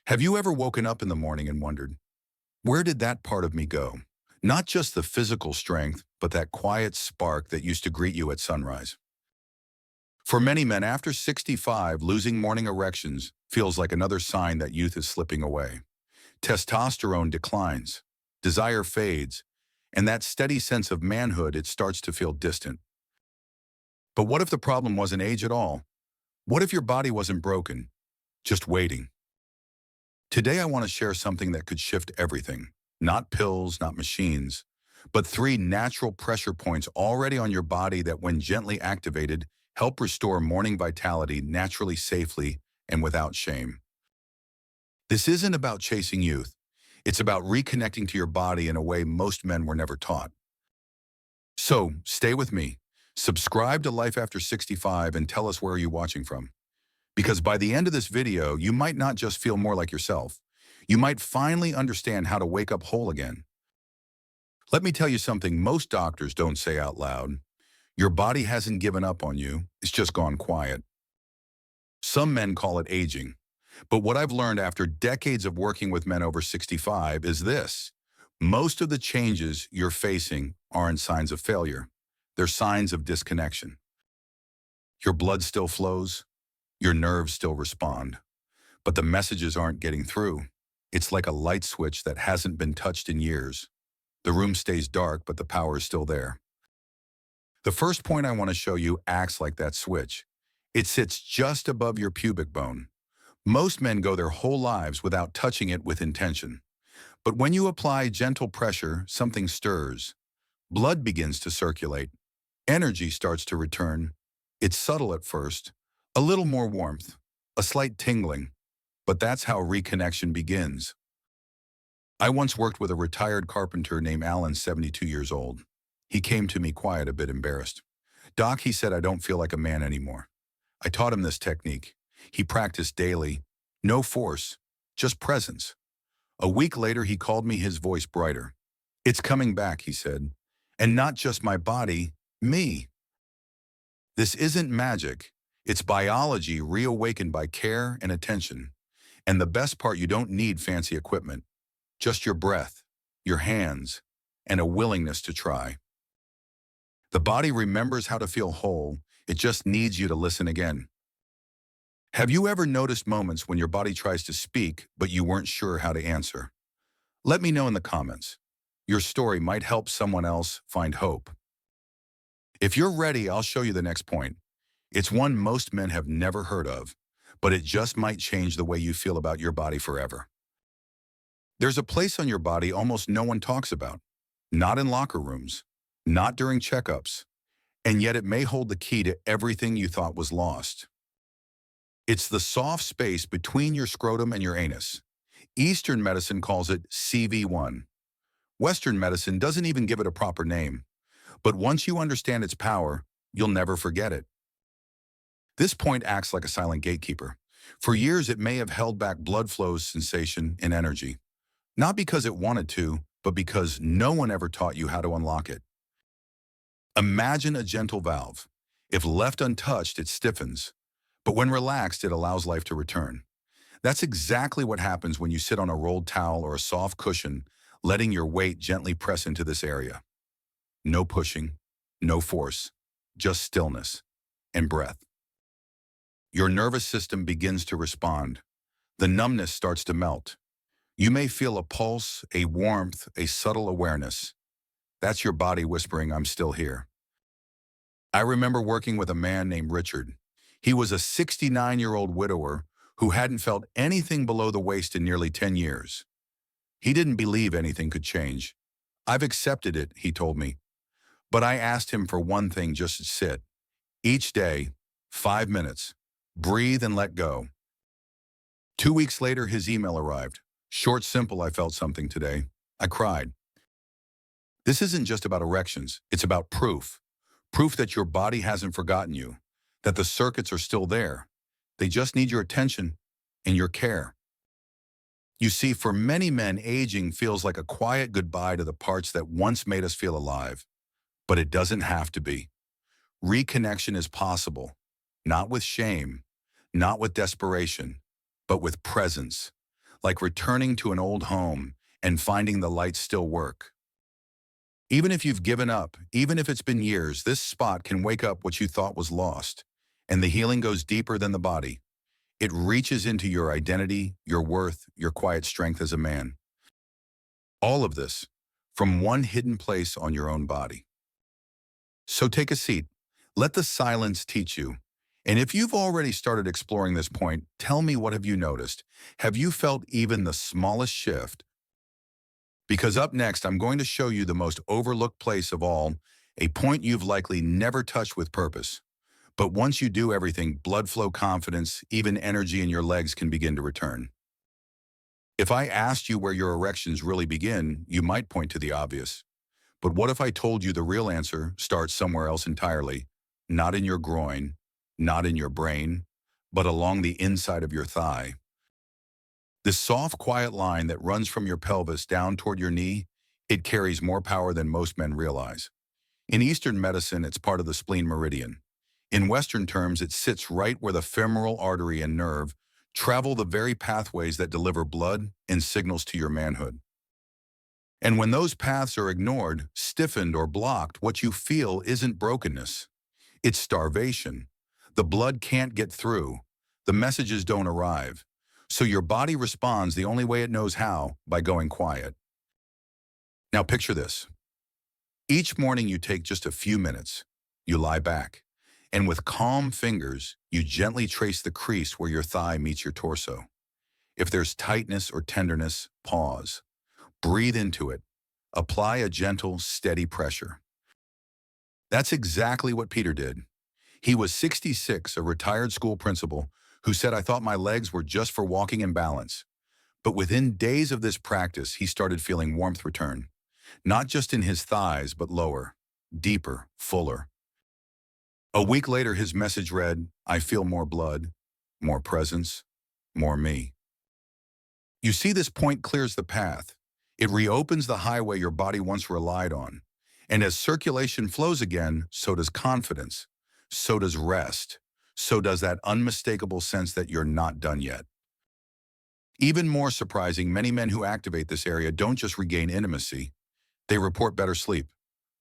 Have you ever woken up in the morning and wondered, where did that part of me go? Not just the physical strength, but that quiet spark that used to greet you at sunrise. For many men after 65, losing morning erections feels like another sign that youth is slipping away. Testosterone declines, desire fades, and that steady sense of manhood, it starts to feel distant. But what if the problem wasn't age at all? What if your body wasn't broken, just waiting? Today, I want to share something that could shift everything. Not pills, not machines, but three natural pressure points already on your body that, when gently activated, help restore morning vitality naturally, safely, and without shame. This isn't about chasing youth. It's about reconnecting to your body in a way most men were never taught. So, stay with me. Subscribe to Life After 65 and tell us where you're watching from. Because by the end of this video, you might not just feel more like yourself. You might finally understand how to wake up whole again. Let me tell you something most doctors don't say out loud. Your body hasn't given up on you, it's just gone quiet. Some men call it aging. But what I've learned after decades of working with men over 65 is this. Most of the changes you're facing aren't signs of failure. They're signs of disconnection. Your blood still flows, your nerves still respond, but the messages aren't getting through. It's like a light switch that hasn't been touched in years. The room stays dark, but the power is still there. The first point I want to show you acts like that switch. It sits just above your pubic bone. Most men go their whole lives without touching it with intention. But when you apply gentle pressure, something stirs. Blood begins to circulate. Energy starts to return. It's subtle at first, a little more warmth, a slight tingling, but that's how reconnection begins. I once worked with a retired carpenter named Alan, 72 years old. He came to me quiet, a bit embarrassed. "Doc," he said, "I don't feel like a man anymore." I taught him this technique. He practiced daily. No force, just presence. A week later, he called me, his voice brighter. "It's coming back," he said. "And not just my body, me." This isn't magic. It's biology reawakened by care and attention. And the best part, you don't need fancy equipment. Just your breath, your hands, and a willingness to try. The body remembers how to feel whole. It just needs you to listen again. Have you ever noticed moments when your body tries to speak, but you weren't sure how to answer? Let me know in the comments. Your story might help someone else find hope. If you're ready, I'll show you the next point. It's one most men have never heard of, but it just might change the way you feel about your body forever. There's a place on your body almost no one talks about. Not in locker rooms, not during checkups, and yet it may hold the key to everything you thought was lost. It's the soft space between your scrotum and your anus. Eastern medicine calls it CV1. Western medicine doesn't even give it a proper name. But once you understand its power, you'll never forget it. This point acts like a silent gatekeeper. For years, it may have held back blood flow's sensation and energy. Not because it wanted to, but because no one ever taught you how to unlock it. Imagine a gentle valve. If left untouched, it stiffens. But when relaxed, it allows life to return. That's exactly what happens when you sit on a rolled towel or a soft cushion, letting your weight gently press into this area. No pushing, no force, just stillness and breath. Your nervous system begins to respond. The numbness starts to melt. You may feel a pulse, a warmth, a subtle awareness. That's your body whispering, "I'm still here." I remember working with a man named Richard. He was a 69-year-old widower who hadn't felt anything below the waist in nearly 10 years. He didn't believe anything could change. "I've accepted it," he told me. But I asked him for one thing, just to sit. Each day, 5 minutes. Breathe and let go. 2 weeks later, his email arrived. Short, simple, "I felt something today." I cried. This isn't just about erections. It's about proof. Proof that your body hasn't forgotten you, that the circuits are still there. They just need your attention and your care. You see, for many men, aging feels like a quiet goodbye to the parts that once made us feel alive. But it doesn't have to be. Reconnection is possible, not with shame, not with desperation, but with presence. like returning to an old home and finding the lights still work. Even if you've given up, even if it's been years, this spot can wake up what you thought was lost. And the healing goes deeper than the body. It reaches into your identity, your worth, your quiet strength as a man. All of this from one hidden place on your own body. So take a seat. Let the silence teach you. And if you've already started exploring this point, tell me, what have you noticed? Have you felt even the smallest shift? Because up next, I'm going to show you the most overlooked place of all, a point you've likely never touched with purpose. But once you do, everything, blood flow, confidence, even energy in your legs can begin to return. If I asked you where your erections really begin, you might point to the obvious. But what if I told you the real answer starts somewhere else entirely? Not in your groin, not in your brain, but along the inside of your thigh. This soft, quiet line that runs from your pelvis down toward your knee, it carries more power than most men realize. In Eastern medicine, it's part of the spleen meridian. In Western terms, it sits right where the femoral artery and nerve travel, the very pathways that deliver blood and signals to your manhood. And when those paths are ignored, stiffened, or blocked, what you feel isn't brokenness. It's starvation. The blood can't get through. The messages don't arrive. So your body responds the only way it knows how, by going quiet. Now picture this. Each morning you take just a few minutes. You lie back, and with calm fingers, you gently trace the crease where your thigh meets your torso. If there's tightness or tenderness, pause. Breathe into it. Apply a gentle, steady pressure. That's exactly what Peter did. He was 66, a retired school principal, who said, "I thought my legs were just for walking in balance." But within days of this practice, he started feeling warmth return. Not just in his thighs, but lower, deeper, fuller. A week later, his message read, "I feel more blood, more presence, more me." You see, this point clears the path. It reopens the highway your body once relied on. And as circulation flows again, so does confidence. So does rest. So does that unmistakable sense that you're not done yet. Even more surprising, many men who activate this area don't just regain intimacy. They report better sleep,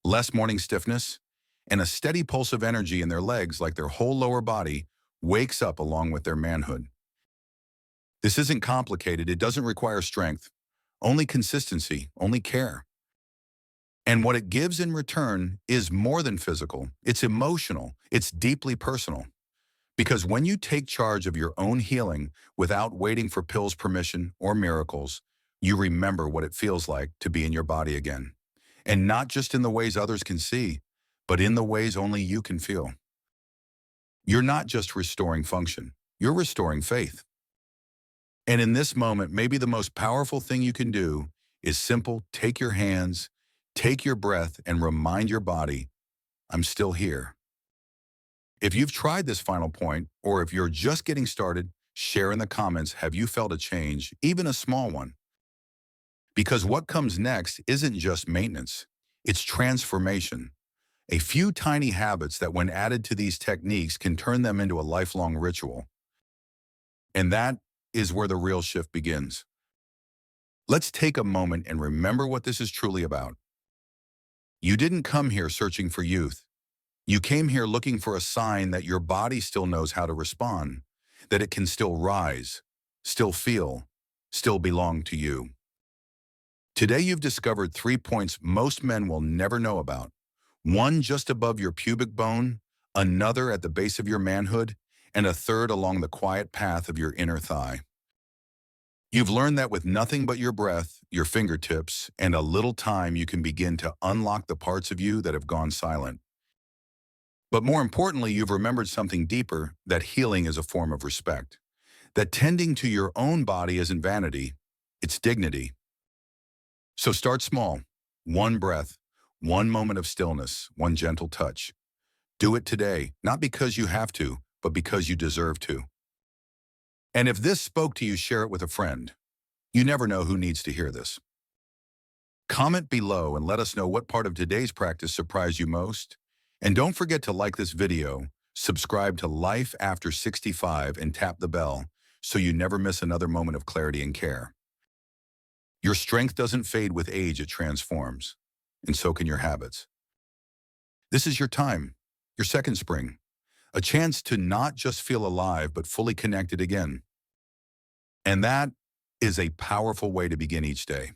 less morning stiffness, and a steady pulse of energy in their legs, like their whole lower body wakes up along with their manhood. This isn't complicated. It doesn't require strength, only consistency, only care. And what it gives in return is more than physical. It's emotional. It's deeply personal. Because when you take charge of your own healing without waiting for pills, permission, or miracles, you remember what it feels like to be in your body again. And not just in the ways others can see, but in the ways only you can feel. You're not just restoring function. You're restoring faith. And in this moment, maybe the most powerful thing you can do is simple: take your hands, take your breath, and remind your body, "I'm still here." If you've tried this final point, or if you're just getting started, share in the comments, have you felt a change, even a small one? Because what comes next isn't just maintenance, it's transformation. A few tiny habits that, when added to these techniques, can turn them into a lifelong ritual. And that is where the real shift begins. Let's take a moment and remember what this is truly about. You didn't come here searching for youth. You came here looking for a sign that your body still knows how to respond, that it can still rise, still feel, still belong to you. Today you've discovered 3 points most men will never know about. One just above your pubic bone, another at the base of your manhood, and a third along the quiet path of your inner thigh. You've learned that with nothing but your breath, your fingertips, and a little time, you can begin to unlock the parts of you that have gone silent. But more importantly, you've remembered something deeper: that healing is a form of respect. That tending to your own body isn't vanity, it's dignity. So start small. One breath, one moment of stillness, one gentle touch. Do it today, not because you have to, but because you deserve to. And if this spoke to you, share it with a friend. You never know who needs to hear this. Comment below and let us know what part of today's practice surprised you most. And don't forget to like this video, subscribe to Life After 65, and tap the bell so you never miss another moment of clarity and care. Your strength doesn't fade with age, it transforms. And so can your habits. This is your time, your second spring, a chance to not just feel alive, but fully connected again. And that is a powerful way to begin each day.